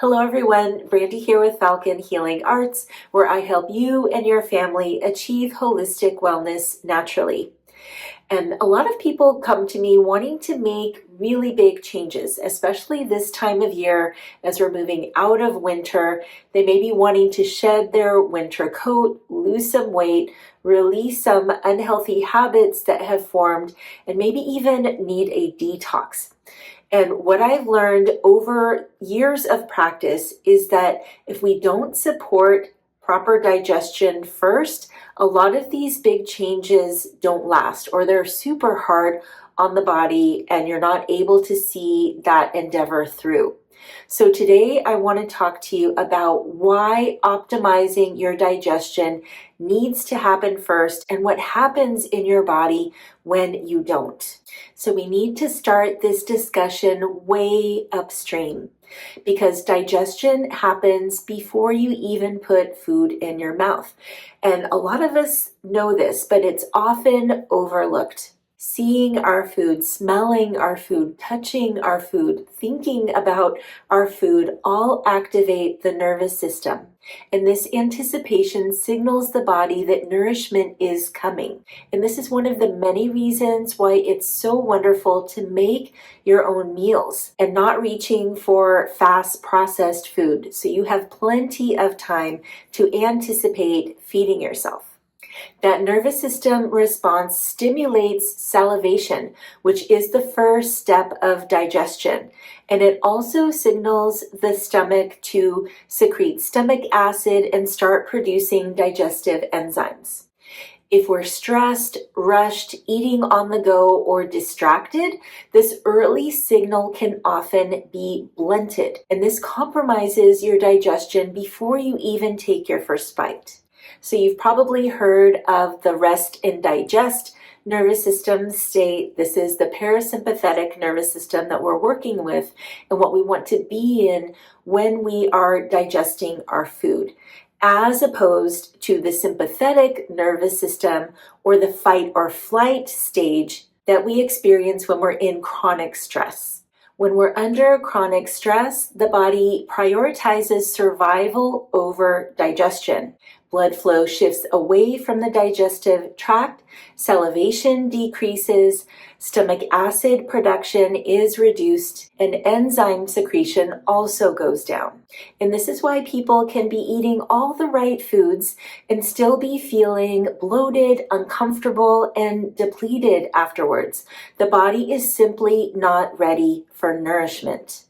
Hello everyone, Brandy here with Falcon Healing Arts, where I help you and your family achieve holistic wellness naturally. And a lot of people come to me wanting to make really big changes, especially this time of year as we're moving out of winter. They may be wanting to shed their winter coat, lose some weight, release some unhealthy habits that have formed, and maybe even need a detox. And what I've learned over years of practice is that if we don't support proper digestion first, a lot of these big changes don't last, or they're super hard on the body and you're not able to see that endeavor through. So today I want to talk to you about why optimizing your digestion needs to happen first and what happens in your body when you don't. So we need to start this discussion way upstream because digestion happens before you even put food in your mouth. And a lot of us know this, but it's often overlooked. Seeing our food, smelling our food, touching our food, thinking about our food all activate the nervous system. And this anticipation signals the body that nourishment is coming. And this is one of the many reasons why it's so wonderful to make your own meals and not reaching for fast processed food. So you have plenty of time to anticipate feeding yourself. That nervous system response stimulates salivation, which is the first step of digestion. And it also signals the stomach to secrete stomach acid and start producing digestive enzymes. If we're stressed, rushed, eating on the go, or distracted, this early signal can often be blunted. And this compromises your digestion before you even take your first bite. So you've probably heard of the rest and digest nervous system state. This is the parasympathetic nervous system that we're working with and what we want to be in when we are digesting our food, as opposed to the sympathetic nervous system or the fight or flight stage that we experience when we're in chronic stress. When we're under chronic stress, the body prioritizes survival over digestion. Blood flow shifts away from the digestive tract, salivation decreases, stomach acid production is reduced, and enzyme secretion also goes down. And this is why people can be eating all the right foods and still be feeling bloated, uncomfortable, and depleted afterwards. The body is simply not ready for nourishment.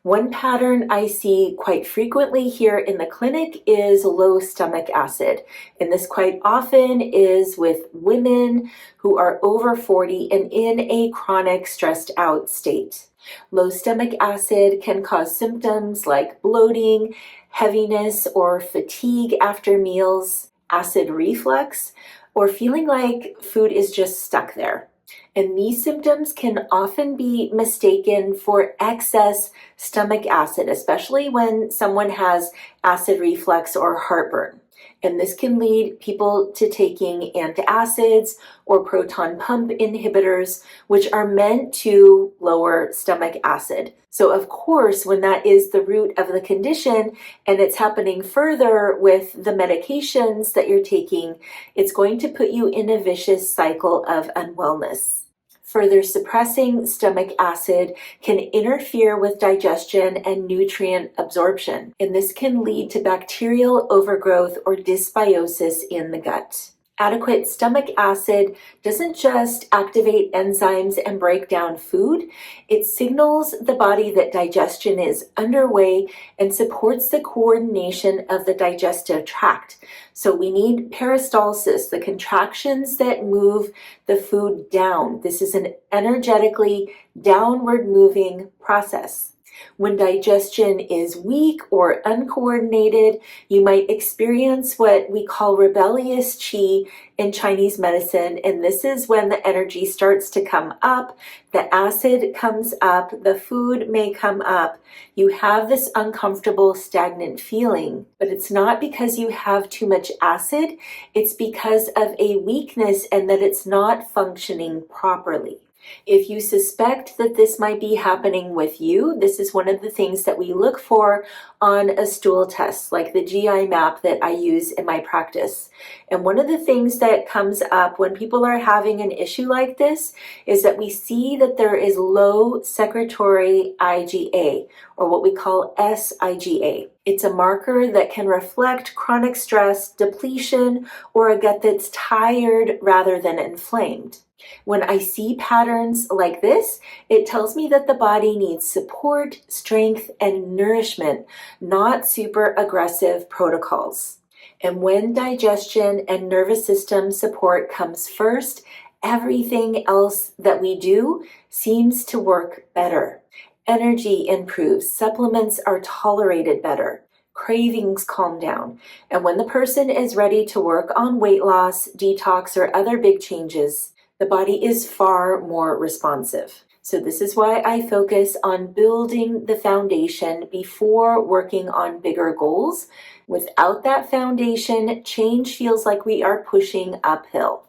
One pattern I see quite frequently here in the clinic is low stomach acid. And this quite often is with women who are over 40 and in a chronic stressed out state. Low stomach acid can cause symptoms like bloating, heaviness, or fatigue after meals, acid reflux, or feeling like food is just stuck there. And these symptoms can often be mistaken for excess stomach acid, especially when someone has acid reflux or heartburn. And this can lead people to taking antacids or proton pump inhibitors, which are meant to lower stomach acid. So of course, when that is the root of the condition and it's happening further with the medications that you're taking, it's going to put you in a vicious cycle of unwellness. Further suppressing stomach acid can interfere with digestion and nutrient absorption, and this can lead to bacterial overgrowth or dysbiosis in the gut. Adequate stomach acid doesn't just activate enzymes and break down food, it signals the body that digestion is underway and supports the coordination of the digestive tract. So we need peristalsis, the contractions that move the food down. This is an energetically downward moving process. When digestion is weak or uncoordinated, you might experience what we call rebellious qi in Chinese medicine, and this is when the energy starts to come up, the acid comes up, the food may come up. You have this uncomfortable, stagnant feeling, but it's not because you have too much acid, it's because of a weakness and that it's not functioning properly. If you suspect that this might be happening with you, this is one of the things that we look for on a stool test, like the GI map that I use in my practice. And one of the things that comes up when people are having an issue like this is that we see that there is low secretory IgA, or what we call SIgA. It's a marker that can reflect chronic stress, depletion, or a gut that's tired rather than inflamed. When I see patterns like this, it tells me that the body needs support, strength, and nourishment, not super aggressive protocols. And when digestion and nervous system support comes first, everything else that we do seems to work better. Energy improves, supplements are tolerated better, cravings calm down, and when the person is ready to work on weight loss, detox, or other big changes, the body is far more responsive. So this is why I focus on building the foundation before working on bigger goals. Without that foundation, change feels like we are pushing uphill.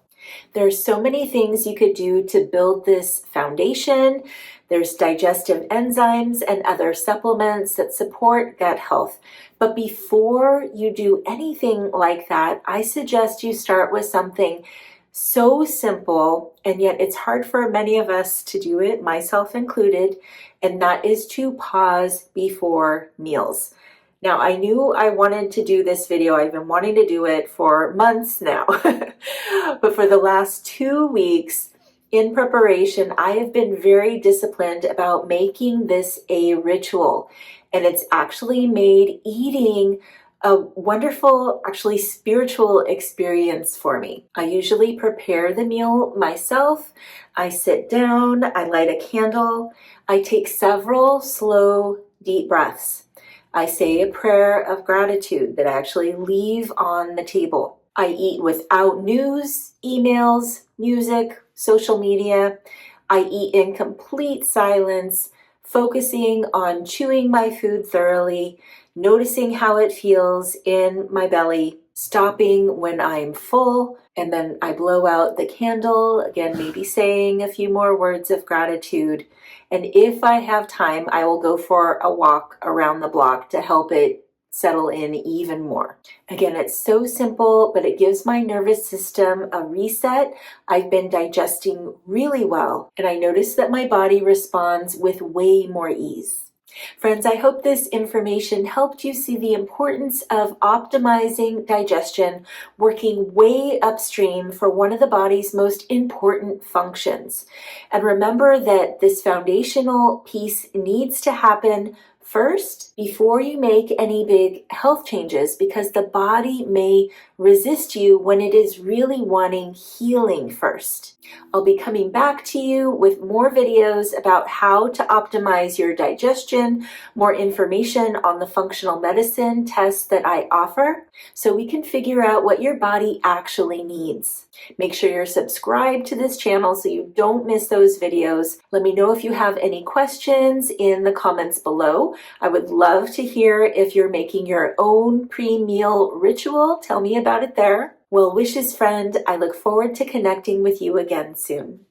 There's so many things you could do to build this foundation. There's digestive enzymes and other supplements that support gut health. But before you do anything like that, I suggest you start with something so simple, and yet it's hard for many of us to do it, myself included, and that is to pause before meals. Now, I knew I wanted to do this video. I've been wanting to do it for months now, but for the last 2 weeks in preparation, I have been very disciplined about making this a ritual, and it's actually made eating a wonderful, actually spiritual experience for me. I usually prepare the meal myself. I sit down, I light a candle, I take several slow, deep breaths. I say a prayer of gratitude that I actually leave on the table. I eat without news, emails, music, social media. I eat in complete silence, focusing on chewing my food thoroughly, noticing how it feels in my belly, stopping when I'm full, and then I blow out the candle, again, maybe saying a few more words of gratitude. And if I have time, I will go for a walk around the block to help it settle in even more. Again, it's so simple, but it gives my nervous system a reset. I've been digesting really well, and I notice that my body responds with way more ease. Friends, I hope this information helped you see the importance of optimizing digestion, working way upstream for one of the body's most important functions. And remember that this foundational piece needs to happen first before you make any big health changes, because the body may resist you when it is really wanting healing first. I'll be coming back to you with more videos about how to optimize your digestion, more information on the functional medicine tests that I offer, so we can figure out what your body actually needs. Make sure you're subscribed to this channel so you don't miss those videos. Let me know if you have any questions in the comments below. I would love to hear if you're making your own pre-meal ritual. Tell me about it there. Well wishes, friend. I look forward to connecting with you again soon.